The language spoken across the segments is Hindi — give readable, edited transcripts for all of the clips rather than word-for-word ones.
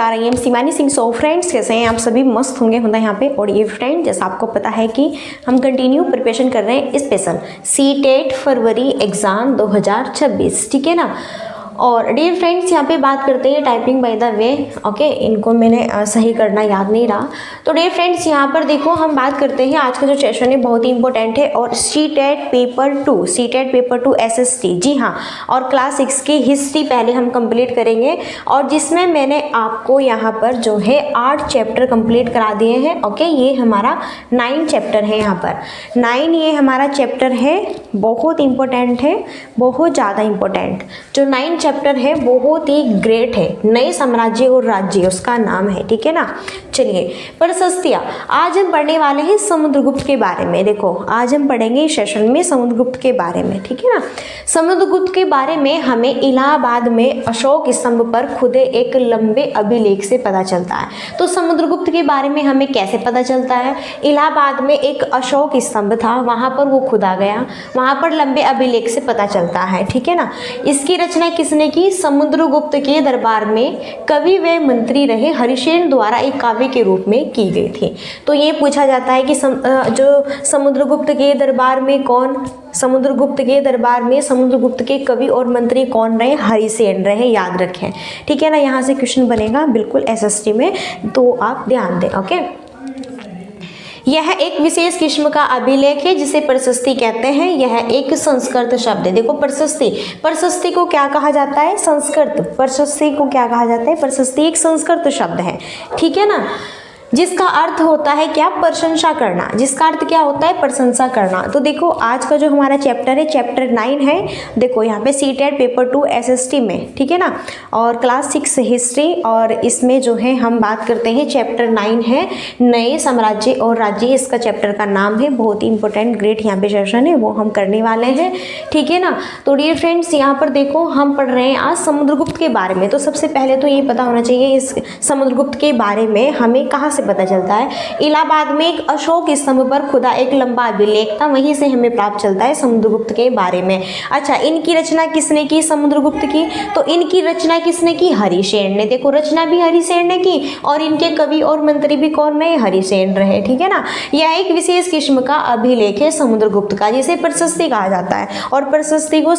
नमस्कार, I am Shivani Singh. So friends, कैसे हैं आप सभी? मस्त होंगे यहाँ पे। और ये फ्रेंड, जैसा आपको पता है कि हम कंटिन्यू प्रिपरेशन कर रहे हैं स्पेशल सीटेट फरवरी एग्ज़ाम 2026, ठीक है ना। और डियर फ्रेंड्स, यहाँ पे बात करते हैं typing by the way. Okay, इनको मैंने सही करना याद नहीं रहा। तो डियर फ्रेंड्स, यहाँ पर देखो हम बात करते हैं, आज का जो सेशन है बहुत ही इंपॉर्टेंट है। और सीटेट पेपर 2 SST, जी हाँ। और क्लास 6 की हिस्ट्री पहले हम कंप्लीट करेंगे, और जिसमें मैंने आपको यहाँ पर जो है 8 चैप्टर कंप्लीट करा दिए हैं। ओके, ये हमारा 9 चैप्टर है। यहाँ पर 9 ये हमारा चैप्टर है, बहुत इंपॉर्टेंट है, बहुत ज़्यादा इंपॉर्टेंट। जो 9 चैप्टर है बहुत ही ग्रेट है। नए साम्राज्य और राज्य उसका नाम है, ठीक है ना। चलिए, प्रशस्तियाँ आज हम पढ़ने वाले हैं समुद्रगुप्त के बारे में। देखो, आज हम पढ़ेंगे इस सेशन में समुद्रगुप्त के बारे में, ठीक है ना। समुद्रगुप्त के बारे में हमें इलाहाबाद में अशोक स्तंभ पर खुदे एक लंबे अभिलेख से पता चलता है। तो समुद्रगुप्त के बारे में हमें कैसे पता चलता है? इलाहाबाद में एक अशोक स्तंभ था, वहाँ पर वो खुदा गया, वहाँ पर लंबे अभिलेख से पता चलता है, ठीक है ना। इसकी रचना किसने की? समुद्रगुप्त के दरबार में कवि व मंत्री रहे हरिसेन द्वारा एक काव्य के रूप में की गई थी। तो ये पूछा जाता है कि जो समुद्रगुप्त के दरबार में समुद्रगुप्त के दरबार में समुद्रगुप्त के कवि और मंत्री कौन रहे? हरिसेन रहे, याद रखें, ठीक है ना। यहाँ से क्वेश्चन बनेगा बिल्कुल SST में, तो आप ध्यान दें। ओके, यह एक विशेष किस्म का अभिलेख है जिसे प्रशस्ति कहते हैं। यह एक संस्कृत शब्द है। देखो, प्रशस्ति को क्या कहा जाता है? संस्कृत। प्रशस्ति को क्या कहा जाता है? प्रशस्ति एक संस्कृत शब्द है, ठीक है ना, जिसका अर्थ होता है क्या? प्रशंसा करना। जिसका अर्थ क्या होता है? प्रशंसा करना। तो देखो, आज का जो हमारा चैप्टर है, चैप्टर 9 है। देखो यहाँ पे सीटेट पेपर 2 SST में, ठीक है ना, और क्लास 6 हिस्ट्री, और इसमें जो है हम बात करते हैं चैप्टर 9 है नए साम्राज्य और राज्य। इसका चैप्टर का नाम है, बहुत ही इंपॉर्टेंट ग्रेट यहाँ पे सेशन है, वो हम करने वाले हैं, ठीक है ना। तो डियर फ्रेंड्स, यहाँ पर देखो हम पढ़ रहे हैं आज समुद्रगुप्त के बारे में। तो सबसे पहले तो ये पता होना चाहिए इस समुद्रगुप्त के बारे में हमें कहाँ से पता चलता है। इलाहाबाद में एक अशोक स्तंभ पर खुदा एक लंबा अभिलेख था, वहीं से हमें प्राप्त चलता है समुद्रगुप्त के बारे में। अच्छा, इनकी रचना किसने की? समुद्रगुप्त की। तो इनकी रचना किसने की? हरिसेन ने। देखो, रचना भी हरिसेन ने की, और इनके कवि और मंत्री भी कौन रहे? हरिसेन रहे, ठीक है ना। यह एक विशेष किस्म का अभिलेख है समुद्रगुप्त का, जिसे प्रशस्ति कहा जाता है। और प्रशस्ति को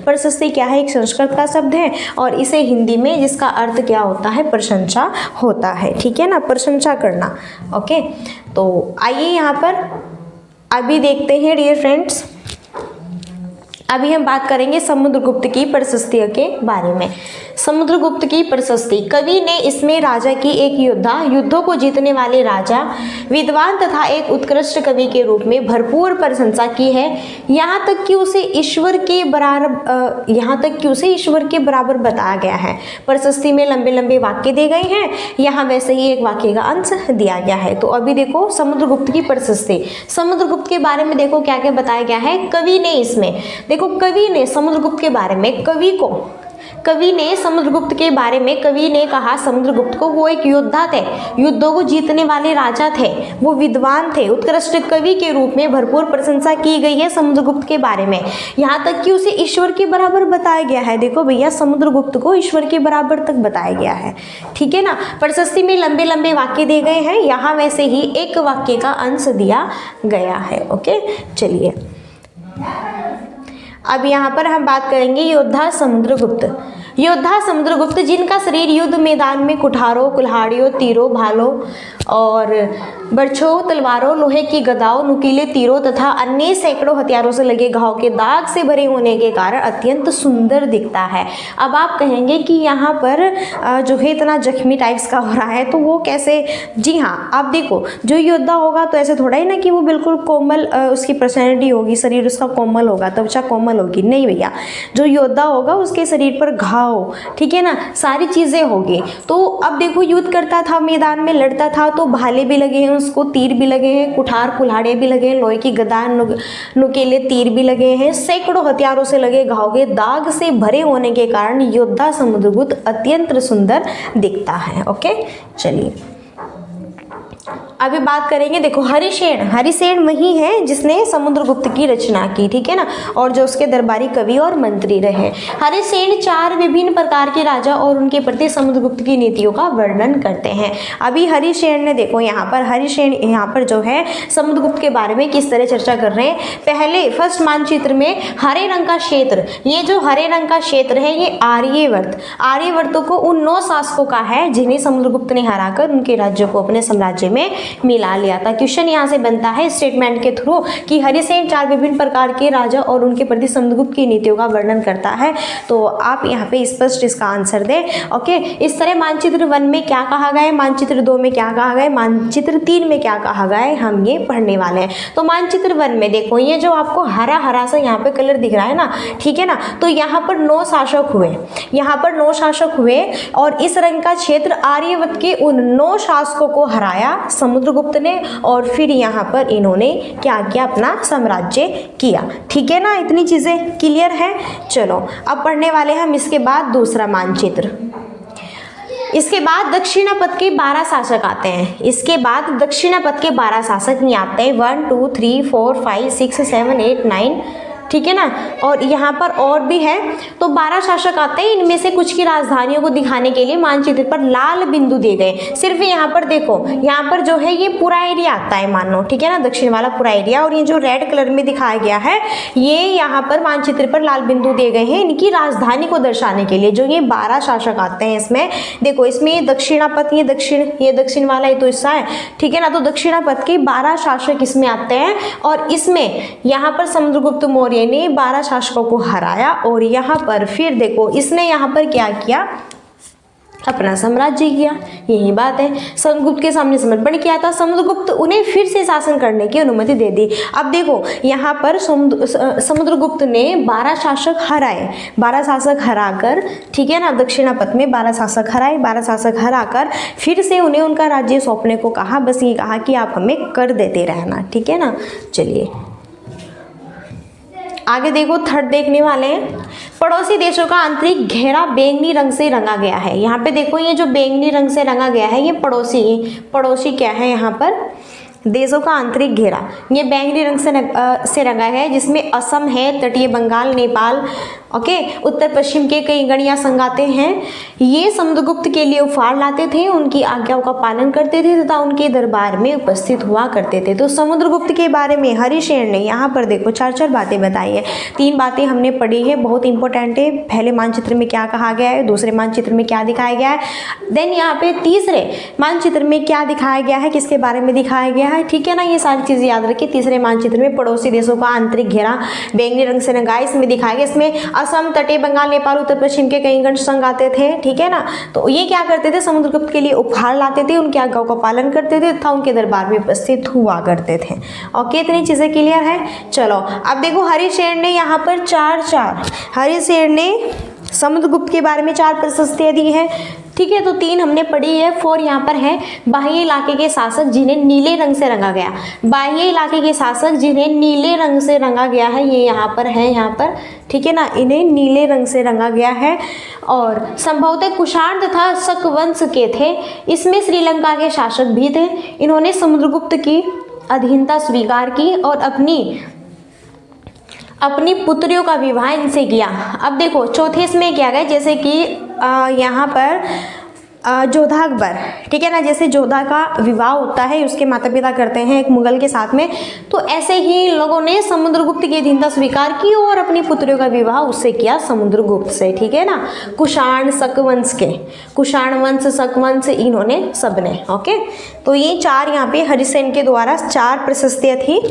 प्रशस्ति क्या है? एक संस्कृत का शब्द है, और इसे हिंदी में जिसका अर्थ क्या होता है? प्रशंसा होता है, ठीक है ना, प्रशंसा करना। ओके, तो आइए यहाँ पर अभी देखते हैं डियर फ्रेंड्स, अभी हम बात करेंगे समुद्रगुप्त की प्रशस्तियों के बारे में। समुद्रगुप्त की प्रशस्ति, कवि ने इसमें राजा की एक योद्धा, युद्धों को जीतने वाले राजा, विद्वान तथा एक उत्कृष्ट कवि के रूप में भरपूर प्रशंसा की है। यहाँ तक कि उसे ईश्वर के बराबर बताया गया है। प्रशस्ति में लंबे लंबे वाक्य दिए गए हैं, यहाँ वैसे ही एक वाक्य का अंश दिया गया है। तो अभी देखो समुद्रगुप्त की प्रशस्ति, समुद्रगुप्त के बारे में देखो क्या क्या बताया गया है। कवि ने इसमें देखो, कवि ने समुद्रगुप्त के बारे में समुद्रगुप्त के बारे में कवि ने कहा समुद्रगुप्त को वो एक योद्धा थे, युद्धों को जीतने वाले राजा थे, वो विद्वान थे, उत्कृष्ट कवि के रूप में भरपूर प्रशंसा की गई है समुद्रगुप्त के बारे में। यहाँ तक कि उसे ईश्वर के बराबर बताया गया है। देखो भैया, समुद्रगुप्त को ईश्वर के बराबर तक बताया गया है, ठीक है ना। प्रशस्ति में लंबे लंबे वाक्य दिए गए हैं, यहाँ वैसे ही एक वाक्य का अंश दिया गया है। ओके, चलिए अब यहाँ पर हम बात करेंगे योद्धा समुद्रगुप्त, जिनका शरीर युद्ध मैदान में कुठारों, कुल्हाड़ियों, तीरों, भालों और बर्छों, तलवारों, लोहे की गदाओं, नुकीले तीरों तथा अन्य सैकड़ों हथियारों से लगे घाव के दाग से भरे होने के कारण अत्यंत सुंदर दिखता है। अब आप कहेंगे कि यहाँ पर जो है इतना जख्मी टाइप्स का हो रहा है, तो वो कैसे? जी हाँ, आप देखो, जो योद्धा होगा तो ऐसे थोड़ा ही ना कि वो बिल्कुल कोमल उसकी पर्सनैलिटी होगी, शरीर उसका कोमल होगा, त्वचा कोमल होगी, नहीं भैया। जो योद्धा होगा उसके शरीर पर घाव, ठीक है ना, सारी चीजें होगी। तो अब देखो, युद्ध करता था, मैदान में लड़ता था, तो भाले भी लगे हैं उसको, तीर भी लगे हैं, कुठार कुल्हाड़े भी लगे हैं, लोहे की गदा, नुकीले तीर भी लगे हैं, सैकड़ों हथियारों से लगे घाव के दाग से भरे होने के कारण योद्धा समुद्रगुप्त अत्यंत सुंदर दिखता है। ओके, चलिए अभी बात करेंगे, देखो हरिसेन वही है जिसने समुद्रगुप्त की रचना की, ठीक है ना, और जो उसके दरबारी कवि और मंत्री रहे। हरिसेन 4 विभिन्न प्रकार के राजा और उनके प्रति समुद्रगुप्त की नीतियों का वर्णन करते हैं। अभी हरिसेन ने देखो हरिसेन यहाँ पर जो है समुद्रगुप्त के बारे में किस तरह चर्चा कर रहे हैं। पहले फर्स्ट मानचित्र में हरे रंग का क्षेत्र, ये जो हरे रंग का क्षेत्र है ये आर्यवर्तों को उन 9 शासकों का है जिन्हें समुद्रगुप्त ने हराकर उनके राज्यों को अपने साम्राज्य में मिला लिया था। क्वेश्चन यहाँ से बनता है स्टेटमेंट के थ्रू कि हरिसेन 4 विभिन्न प्रकार के राजा और उनके प्रति समुद्रगुप्त की नीतियों का वर्णन करता है, तो आप यहाँ पे स्पष्ट इसका आंसर दें। ओके, इस तरह मानचित्र 1 में क्या कहा गया है, मानचित्र 2 में क्या कहा गया है, मानचित्र 3 में क्या कहा गया है, हम ये पढ़ने वाले हैं। तो मानचित्र 1 में देखो ये जो आपको हरा हरा सा यहाँ पे कलर दिख रहा है ना, ठीक है ना, तो यहाँ पर 9 शासक हुए और इस रंग का क्षेत्र आर्यवर्त के उन 9 शासकों को हराया समुद्रगुप्त ने, और फिर यहाँ पर इन्होंने क्या किया, अपना साम्राज्य किया। ठीक है ना, इतनी चीजें क्लियर है। चलो अब पढ़ने वाले हम इसके बाद दूसरा मानचित्र। इसके बाद दक्षिणापथ के 12 शासक आते हैं। इसके बाद दक्षिणापथ के 12 शासक ही आते हैं, 1 2 3 4 5 6 7 8 9, ठीक है ना, और यहाँ पर और भी है। तो 12 शासक आते हैं, इनमें से कुछ की राजधानियों को दिखाने के लिए मानचित्र पर लाल बिंदु दिए गए। सिर्फ यहाँ पर देखो, यहाँ पर जो है ये पूरा एरिया आता है मान लो, ठीक है ना, दक्षिण वाला पूरा एरिया, और ये जो रेड कलर में दिखाया गया है ये यहाँ पर मानचित्र पर लाल बिंदु दिए गए हैं इनकी राजधानी को दर्शाने के लिए। जो ये 12 शासक आते हैं इसमें देखो, इसमें दक्षिणापथ, ये दक्षिण वाला ये तो हिस्सा है, ठीक है ना, तो दक्षिणापथ के 12 शासक इसमें आते हैं, और इसमें यहाँ पर समुद्रगुप्त मौर्य ने 12 शासकों को हराया, और यहाँ पर फिर देखो इसने यहाँ पर क्या किया, अपना साम्राज्य किया। यही बात है, समुद्रगुप्त के सामने समर्पण किया था, समुद्रगुप्त उन्हें फिर से शासन करने की अनुमति दे दी। अब देखो यहाँ पर समुद्रगुप्त ने 12 शासक हराए, 12 शासक हराकर, ठीक है ना, दक्षिणापथ में 12 शासक हराए, 12 शासक हराकर फिर से उन्हें उनका राज्य सौंपने को कहा। बस ये कहा कि आप हमें कर देते रहना, ठीक है ना। चलिए आगे देखो, थर्ड देखने वाले हैं। पड़ोसी देशों का आंतरिक घेरा बैंगनी रंग से रंगा गया है। यहाँ पे देखो ये जो बैंगनी रंग से रंगा गया है ये पड़ोसी क्या है, यहाँ पर देशों का आंतरिक घेरा ये बैंगनी रंग से रंगा है, जिसमें असम है, तटीय बंगाल, नेपाल, ओके, उत्तर पश्चिम के कई गणिया संगाते हैं। ये समुद्रगुप्त के लिए उपहार लाते थे, उनकी आज्ञाओं का पालन करते थे तथा उनके दरबार में उपस्थित हुआ करते थे। तो समुद्रगुप्त के बारे में हरिसेन ने यहाँ पर देखो 4 बातें बताई है। 3 बातें हमने पढ़ी है, बहुत इंपॉर्टेंट है। पहले मानचित्र में क्या कहा गया है, दूसरे मानचित्र में क्या दिखाया गया है, देन यहाँ पे तीसरे मानचित्र में क्या दिखाया गया है, किसके बारे में दिखाया गया है, ठीक है ना, ये सारी चीजें याद रखिए। तीसरे मानचित्र में पड़ोसी देशों का आंतरिक घेरा बैंगनी रंग से रंगा, इसमें दिखाया गया, इसमें असम, तटीय बंगाल, नेपाल, उत्तर पश्चिम के कई गण संघ आते थे, ठीक है ना। तो ये क्या करते थे, समुद्रगुप्त के लिए उपहार लाते थे, उनकी आज्ञाओं का पालन करते थे तथा उनके दरबार में उपस्थित हुआ करते थे। ओके, इतनी चीजें क्लियर है। चलो अब देखो, हरिसेन ने यहाँ पर हरिसेन ने समुद्रगुप्त के बारे में 4 प्रशस्तियां दी है, ठीक है। तो 3 हमने पढ़ी है, 4 यहाँ पर है। बाह्य इलाके के शासक जिन्हें नीले रंग से रंगा गया, बाह्य इलाके के शासक जिन्हें नीले रंग से रंगा गया है, ये यहाँ पर है, यहाँ पर, ठीक है ना, इन्हें नीले रंग से रंगा गया है। और संभवतः कुषाण तथा शक वंश के थे, इसमें श्रीलंका के शासक भी थे। इन्होंने समुद्रगुप्त की अधीनता स्वीकार की और अपनी पुत्रियों का विवाह इनसे किया। अब देखो चौथे इसमें क्या गया, जैसे कि यहाँ पर जोधा अकबर, ठीक है ना, जैसे जोधा का विवाह होता है उसके माता पिता करते हैं एक मुगल के साथ में, तो ऐसे ही लोगों ने समुद्रगुप्त की अधीनता स्वीकार की और अपनी पुत्रियों का विवाह उससे किया, समुद्रगुप्त से, ठीक है ना। कुषाण वंश, शक वंश, इन्होंने सबने, ओके। तो ये 4 यहाँ पे हरिसेन के द्वारा 4 प्रशस्तियाँ थी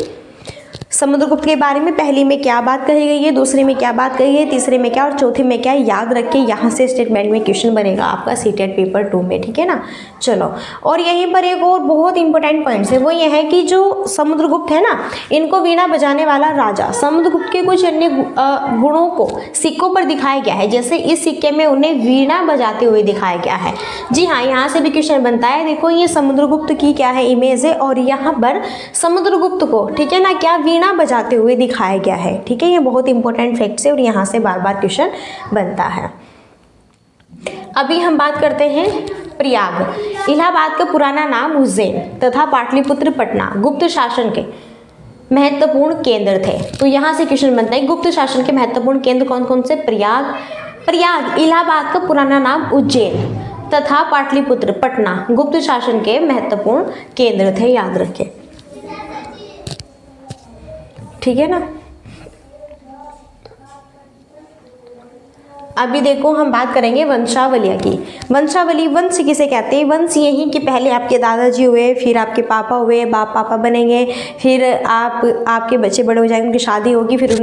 समुद्रगुप्त के बारे में। पहली में क्या बात कही गई है, दूसरे में क्या बात कही है, तीसरे में क्या और चौथे में क्या, याद रखिए। यहाँ से स्टेटमेंट में क्वेश्चन बनेगा आपका सीटेट पेपर 2 में, ठीक है ना। चलो, और यहीं पर एक और बहुत इंपॉर्टेंट पॉइंट्स है, वो ये है कि जो समुद्रगुप्त है ना, इनको वीणा बजाने वाला राजा, समुद्रगुप्त के कुछ अन्य गुणों को सिक्कों पर दिखाया गया है। जैसे इस सिक्के में उन्हें वीणा बजाते हुए दिखाया गया है। जी हाँ, यहाँ से भी क्वेश्चन बनता है। देखो ये समुद्रगुप्त की क्या है, इमेज है, और यहाँ पर समुद्रगुप्त को, ठीक है ना, क्या वीणा बजाते हुए दिखाया गया है, ठीक है। ये बहुत इंपॉर्टेंट फैक्ट्स है और यहाँ से बार बार क्वेश्चन बनता है। अभी हम बात करते हैं प्रयाग, इलाहाबाद का पुराना नाम उज्जैन तथा पाटलिपुत्र पटना गुप्त शासन के महत्वपूर्ण केंद्र थे। तो यहाँ से क्वेश्चन बनता है गुप्त शासन के महत्वपूर्ण केंद्र कौन कौन से? प्रयाग, इलाहाबाद का पुराना नाम उज्जैन तथा पाटलिपुत्र पटना गुप्त शासन के महत्वपूर्ण केंद्र थे, याद रखें। ठीक है ना। अभी देखो हम बात करेंगे वंशावलिया की। वंशावली, वंश किसे कहते हैं? वंश यही कि पहले आपके दादाजी हुए, फिर आपके पापा हुए, बाप पापा बनेंगे, फिर आपके बच्चे बड़े हो जाएंगे, उनकी शादी होगी, फिर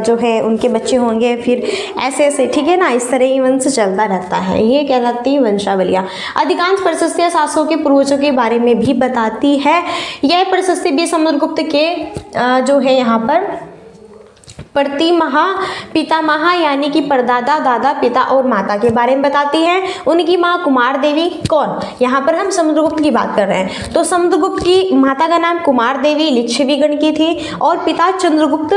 जो है उनके बच्चे होंगे, फिर ऐसे ऐसे, ठीक है ना, इस तरह ही वंश चलता रहता है। ये कहलाती है वंशावलियाँ। अधिकांश प्रशस्तियाँ शासकों के पूर्वजों के बारे में भी बताती है। यह प्रशस्ति भी समुद्रगुप्त के जो है यहाँ पर पितामह यानी कि परदादा, दादा, पिता और माता के बारे में बताती है। उनकी माँ कुमार देवी कौन? यहाँ पर हम समुद्रगुप्त की बात कर रहे हैं। तो समुद्रगुप्त की माता का नाम कुमार देवी लिच्छवी गण की थी और पिता चंद्रगुप्त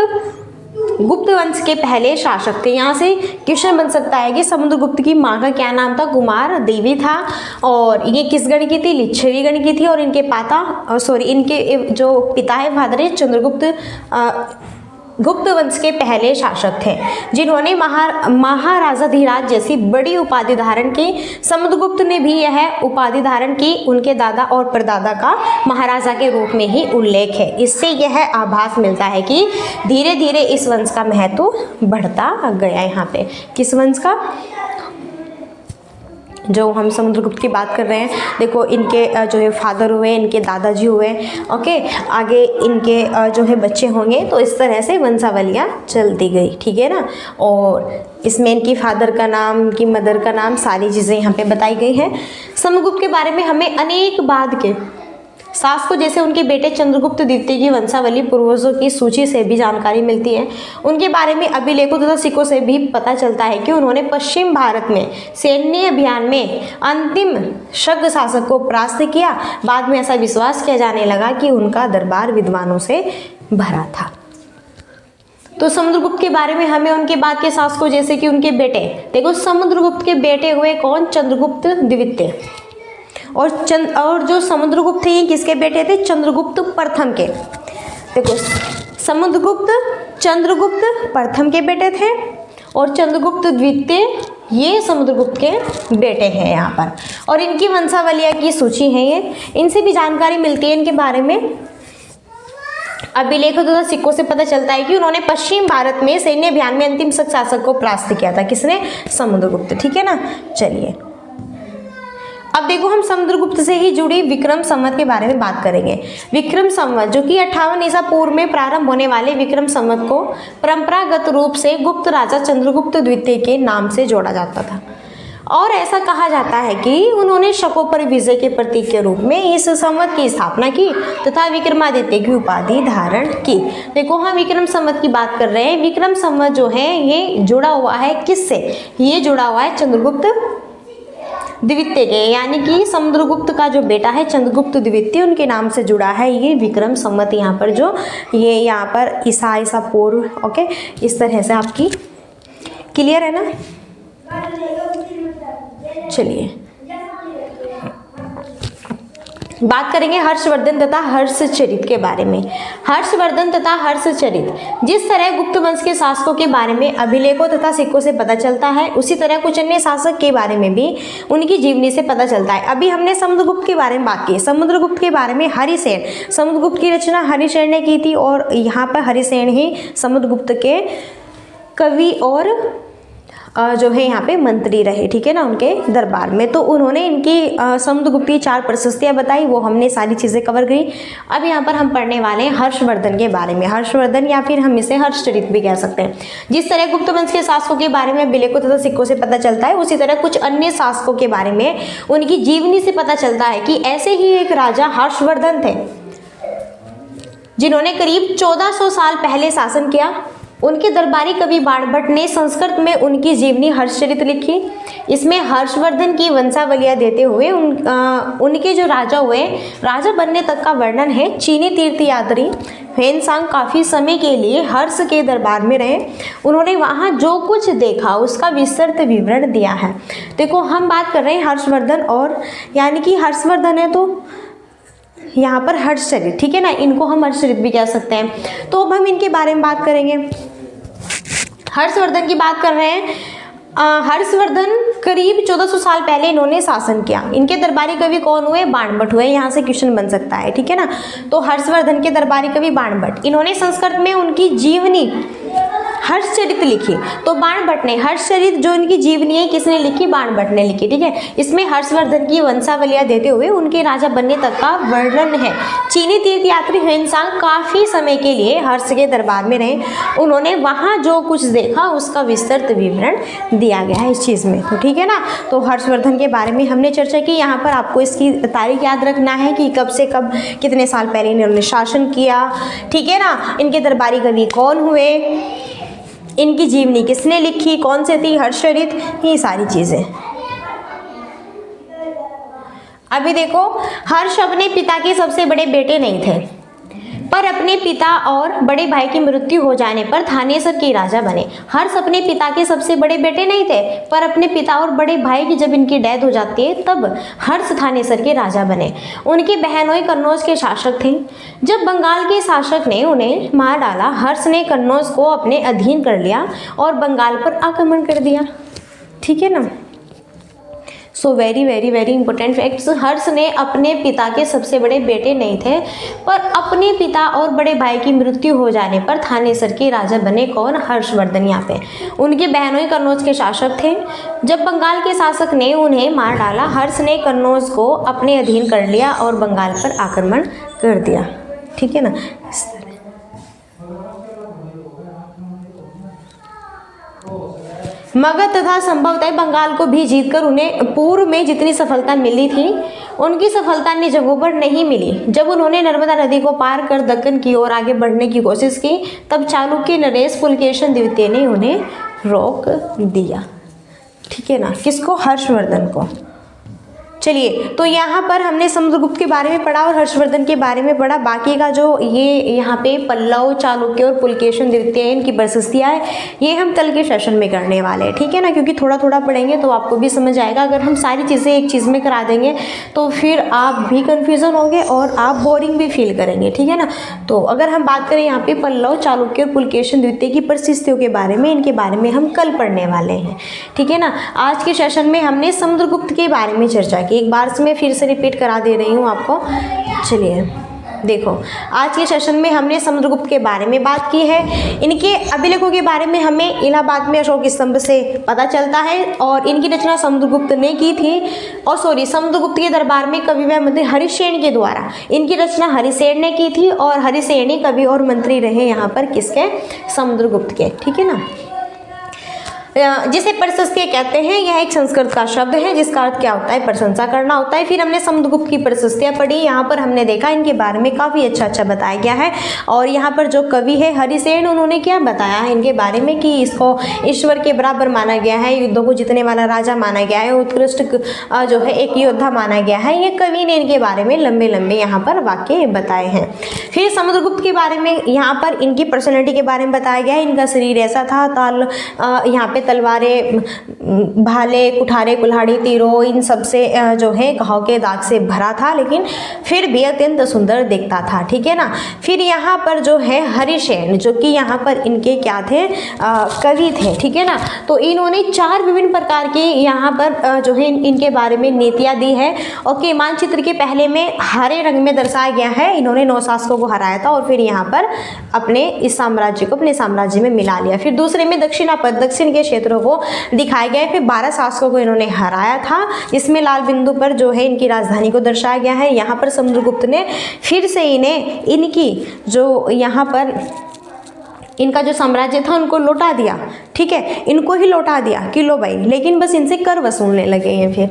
गुप्त वंश के पहले शासक थे। यहाँ से क्वेश्चन बन सकता है कि समुद्रगुप्त की माँ का क्या नाम था? कुमार देवी था। और ये किस गण की थी? लिच्छवी गण की थी। और इनके इनके जो पिता है फादर है चंद्रगुप्त गुप्त वंश के पहले शासक थे, जिन्होंने महाराजाधिराज जैसी बड़ी उपाधि धारण की। समुद्रगुप्त ने भी यह उपाधि धारण की। उनके दादा और परदादा का महाराजा के रूप में ही उल्लेख है। इससे यह आभास मिलता है कि धीरे धीरे इस वंश का महत्व बढ़ता गया। यहाँ पे किस वंश का? जो हम समुद्रगुप्त की बात कर रहे हैं, देखो इनके जो है फादर हुए, इनके दादाजी हुए, ओके, आगे इनके जो है बच्चे होंगे। तो इस तरह से वंशावलियाँ चलती गई, ठीक है ना। और इसमें इनकी फादर का नाम, इनकी मदर का नाम, सारी चीज़ें यहाँ पे बताई गई हैं। समुद्रगुप्त के बारे में हमें अनेक बाद के शासकों जैसे उनके बेटे चंद्रगुप्त द्वितीय की वंशावली पूर्वजों की सूची से भी जानकारी मिलती है। उनके बारे में अभिलेखों तथा सिक्कों से भी पता चलता है कि उन्होंने पश्चिम भारत में सैन्य अभियान में अंतिम शक शासक को परास्त किया। बाद में ऐसा विश्वास किया जाने लगा कि उनका दरबार विद्वानों से भरा था। तो समुद्रगुप्त के बारे में हमें उनके बाद के शासकों जैसे कि उनके बेटे, देखो समुद्रगुप्त के बेटे हुए कौन? चंद्रगुप्त द्वितीय। और जो समुद्रगुप्त थे ये किसके बेटे थे? चंद्रगुप्त प्रथम के। देखो समुद्रगुप्त चंद्रगुप्त प्रथम के बेटे थे और चंद्रगुप्त द्वितीय ये समुद्रगुप्त के बेटे हैं यहाँ पर। और इनकी वंशावलिया की सूची है ये, इनसे भी जानकारी मिलती है इनके बारे में। अभिलेखों तथा सिक्कों से पता चलता है कि उन्होंने पश्चिम भारत में सैन्य अभियान में अंतिम शक शासक को परास्त किया था। किसने? समुद्रगुप्त, ठीक है ना। चलिए अब देखो हम समुद्रगुप्त से ही जुड़ी विक्रम संवत के बारे में बात करेंगे। विक्रम संवत जो कि 58 ईसा पूर्व में प्रारंभ होने वाले विक्रम संवत को परंपरागत रूप से गुप्त राजा चंद्रगुप्त द्वितीय के नाम से जोड़ा जाता था और ऐसा कहा जाता है कि उन्होंने शकों पर विजय के प्रतीक के रूप में इस संवत की स्थापना की तथा विक्रमादित्य की उपाधि धारण की। देखो हम विक्रम संवत की बात कर रहे हैं। विक्रम संवत जो है ये जुड़ा हुआ है किससे? ये जुड़ा हुआ है चंद्रगुप्त द्वितीय के, यानी कि समुद्रगुप्त का जो बेटा है चंद्रगुप्त द्वितीय उनके नाम से जुड़ा है ये विक्रम संवत। यहाँ पर जो ये यहाँ पर ईसा पूर्व, ओके, इस तरह से आपकी क्लियर है ना। चलिए बात करेंगे हर्षवर्धन तथा हर्षचरित के बारे में। हर्षवर्धन तथा हर्षचरित, जिस तरह गुप्त वंश के शासकों के बारे में अभिलेखों तथा सिक्कों से पता चलता है उसी तरह कुछ अन्य शासक के बारे में भी उनकी जीवनी से पता चलता है। अभी हमने समुद्रगुप्त के बारे में बात की। समुद्रगुप्त के बारे में हरिसेन, समुद्रगुप्त की रचना हरिसेन ने की थी और यहाँ पर हरिसेन ही समुद्रगुप्त के कवि और जो है यहाँ पे मंत्री रहे, ठीक है ना, उनके दरबार में। तो उन्होंने इनकी समुद्रगुप्त की 4 प्रशस्तियाँ बताई, वो हमने सारी चीज़ें कवर करी। अब यहाँ पर हम पढ़ने वाले हैं हर्षवर्धन के बारे में। हर्षवर्धन या फिर हम इसे हर्षचरित भी कह सकते हैं। जिस तरह गुप्त वंश के शासकों के बारे में अभिलेखों तथा सिक्कों से पता चलता है उसी तरह कुछ अन्य शासकों के बारे में उनकी जीवनी से पता चलता है कि ऐसे ही एक राजा हर्षवर्धन थे जिन्होंने करीब 1400 साल पहले शासन किया। उनके दरबारी कवि बाणभट्ट ने संस्कृत में उनकी जीवनी हर्षचरित लिखी। इसमें हर्षवर्धन की वंशावलियाँ देते हुए उनके जो राजा हुए, राजा बनने तक का वर्णन है। चीनी तीर्थयात्री ह्वेनसांग काफ़ी समय के लिए हर्ष के दरबार में रहे। उन्होंने वहाँ जो कुछ देखा उसका विस्तृत विवरण दिया है। देखो हम बात कर रहे हैं हर्षवर्धन, और यानी कि हर्षवर्धन है तो यहाँ पर हर्षचरित, ठीक है ना, इनको हम हर्षचरित भी कह सकते हैं। तो अब हम इनके बारे में बात करेंगे। हर्षवर्धन की बात कर रहे हैं। हर्षवर्धन करीब 1400 साल पहले इन्होंने शासन किया। इनके दरबारी कवि कौन हुए? बाणभट्ट हुए। यहाँ से क्वेश्चन बन सकता है, ठीक है ना। तो हर्षवर्धन के दरबारी कवि बाणभट्ट, इन्होंने संस्कृत में उनकी जीवनी हर्षचरित लिखी। तो बाणभट्ट ने हर्षचरित जो इनकी जीवनी है किसने लिखी? बाणभट्ट ने लिखी, ठीक है। इसमें हर्षवर्धन की वंशावलियाँ देते हुए उनके राजा बनने तक का वर्णन है। चीनी तीर्थयात्री ह्वेनसांग काफी समय के लिए हर्ष के दरबार में रहे। उन्होंने वहाँ जो कुछ देखा उसका विस्तृत विवरण दिया गया है इस चीज़ में, तो ठीक है ना। तो हर्षवर्धन के बारे में हमने चर्चा की। यहाँ पर आपको इसकी तारीख याद रखना है कि कब से कब कितने साल पहले इन्होंने शासन किया, ठीक है ना। इनके दरबारी कवि कौन हुए, इनकी जीवनी किसने लिखी, कौन से थी, हर्षचरित, ये सारी चीज़ें। अभी देखो, हर्ष अपने पिता के सबसे बड़े बेटे नहीं थे, पर अपने पिता और बड़े भाई की मृत्यु हो जाने पर थानेसर के राजा बने। हर्ष अपने पिता के सबसे बड़े बेटे नहीं थे, पर अपने पिता और बड़े भाई की जब इनकी डेथ हो जाती है तब हर्ष थानेसर के राजा बने। उनकी बहनोई कन्नौज के शासक थे। जब बंगाल के शासक ने उन्हें मार डाला, हर्ष ने कन्नौज को अपने अधीन कर लिया और बंगाल पर आक्रमण कर दिया, ठीक है ना। So very very very important facts. Harsh ने अपने पिता के सबसे बड़े बेटे नहीं थे, पर अपने पिता और बड़े भाई की मृत्यु हो जाने पर थानेसर के राजा बने। कौन? हर्षवर्धन। यहाँ पे उनके बहनोई कन्नौज के शासक थे। जब बंगाल के शासक ने उन्हें मार डाला, हर्ष ने कन्नौज को अपने अधीन कर लिया और बंगाल पर आक्रमण कर दिया, ठीक है ना। मगध तथा संभवतः बंगाल को भी जीतकर उन्हें पूर्व में जितनी सफलता मिली थी उनकी सफलता अन्य जगहों पर नहीं मिली। जब उन्होंने नर्मदा नदी को पार कर दक्कन की ओर आगे बढ़ने की कोशिश की, तब चालुक्य नरेश पुलकेशन द्वितीय ने उन्हें रोक दिया, ठीक है ना। किसको? हर्षवर्धन को। चलिए, तो यहाँ पर हमने समुद्रगुप्त के बारे में पढ़ा और हर्षवर्धन के बारे में पढ़ा। बाकी का जो ये यहाँ पे पल्लव, चालुक्य और पुलकेशन द्वितीय इनकी प्रशस्तियाँ है, ये हम कल के सेशन में करने वाले हैं, ठीक है ना। क्योंकि थोड़ा थोड़ा पढ़ेंगे तो आपको भी समझ आएगा। अगर हम सारी चीज़ें एक चीज़ में करा देंगे तो फिर आप भी कन्फ्यूज़न होंगे और आप बोरिंग भी फील करेंगे, ठीक है ना। तो अगर हम बात करें यहाँ पे पल्लव, चालुक्य और पुलकेशन द्वितीय की प्रशस्तियों के बारे में, इनके बारे में हम कल पढ़ने वाले हैं, ठीक है ना। आज के सेशन में हमने समुद्रगुप्त के बारे में चर्चा की। एक बार से मैं फिर से रिपीट करा दे रही हूँ आपको। चलिए देखो, आज के सेशन में हमने समुद्रगुप्त के बारे में बात की है। इनके अभिलेखों के बारे में हमें इलाहाबाद में अशोक स्तंभ से पता चलता है और इनकी रचना समुद्रगुप्त ने की थी। और समुद्रगुप्त के दरबार में कवि व मंत्री हरिसेन के द्वारा इनकी रचना हरिसेन ने की थी और हरिसेन ही कवि और मंत्री रहे यहाँ पर किसके? समुद्रगुप्त के, ठीक है ना। जिसे प्रशस्ति कहते हैं, यह एक संस्कृत का शब्द है जिसका अर्थ क्या होता है? प्रशंसा करना होता है। फिर हमने समुद्रगुप्त की प्रशस्तियाँ पढ़ी। यहाँ पर हमने देखा इनके बारे में काफ़ी अच्छा बताया गया है। और यहाँ पर जो कवि है हरिसेन, उन्होंने क्या बताया है इनके बारे में कि इसको ईश्वर के बराबर माना गया है, युद्धों को जीतने वाला राजा माना गया है, उत्कृष्ट जो है एक योद्धा माना गया है। ये कवि ने इनके बारे में लंबे लंबे यहाँ पर वाक्य बताए हैं। फिर समुद्रगुप्त के बारे में यहाँ पर इनकी पर्सनैलिटी के बारे में बताया गया है। इनका शरीर ऐसा था, यहाँ पे तलवारें, भाले, कुठारे, कुल्हाड़ी, तीरों, इन सब से जो है घाव के दाग से भरा था, लेकिन फिर भी अत्यंत सुंदर दिखता था, ठीक है ना। फिर यहाँ पर जो है हरिसेन, जो कि यहाँ पर इनके क्या थे? कवि थे, ठीक है ना। तो इन्होंने 4 विभिन्न प्रकार के यहाँ पर जो है इनके बारे में नीतियाँ दी है। ओके, मानचित्र के पहले में हरे रंग में दर्शाया गया है, इन्होंने 9 शासकों को हराया था और फिर यहाँ पर अपने इस साम्राज्य को अपने साम्राज्य में मिला लिया। फिर दूसरे में दक्षिण के क्षेत्रों को दिखाया गया है। फिर 12 शासकों को इन्होंने हराया था, जिसमें लाल बिंदु पर जो है इनकी राजधानी को दर्शाया गया है। यहाँ पर समुद्रगुप्त ने फिर से इन्हें इनकी जो यहाँ पर इनका जो साम्राज्य था उनको लौटा दिया, ठीक है, इनको ही लौटा दिया कि लो भाई, लेकिन बस इनसे कर वसूलने लगे हैं फिर,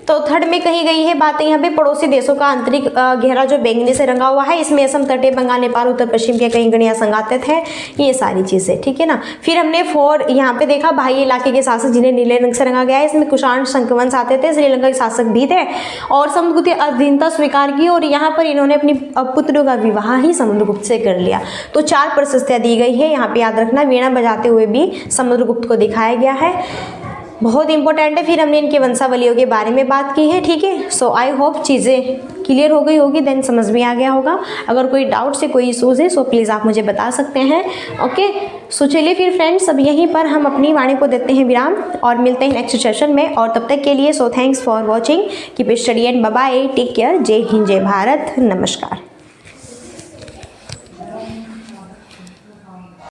तो थर्ड में कही गई है बातें यहाँ पे पड़ोसी देशों का आंतरिक घेरा जो बैंगनी से रंगा हुआ है, इसमें असम तटीय बंगाल नेपाल उत्तर पश्चिम के कई गणिया संगातित है, ये सारी चीजें, ठीक है ना। फिर हमने 4 यहाँ पे देखा बाह्य इलाके के शासक जिन्हें नीले रंग से रंगा गया है, इसमें कुषाण संकवंश आते थे, श्रीलंका के शासक भी थे और समुद्रगुप्त अधीनता स्वीकार की और यहाँ पर इन्होंने अपनी पुत्रों का विवाह ही समुद्रगुप्त से कर लिया। तो 4 प्रशस्तियाँ दी गई है, यहाँ पे याद रखना वीणा बजाते हुए भी समुद्रगुप्त को दिखाया गया है, बहुत इंपॉर्टेंट है। फिर हमने इनके वंशावलियों के बारे में बात की है, ठीक है। सो आई होप चीज़ें क्लियर हो गई होगी, देन समझ में आ गया होगा। अगर कोई डाउट से कोई इशूज़ है सो प्लीज़ आप मुझे बता सकते हैं, ओके। सो चलिए फिर फ्रेंड्स, अब यहीं पर हम अपनी वाणी को देते हैं विराम और मिलते हैं नेक्स्ट सेशन में, और तब तक के लिए so thanks for watching, keep study and bye bye, take care, जय हिंद जय भारत, नमस्कार।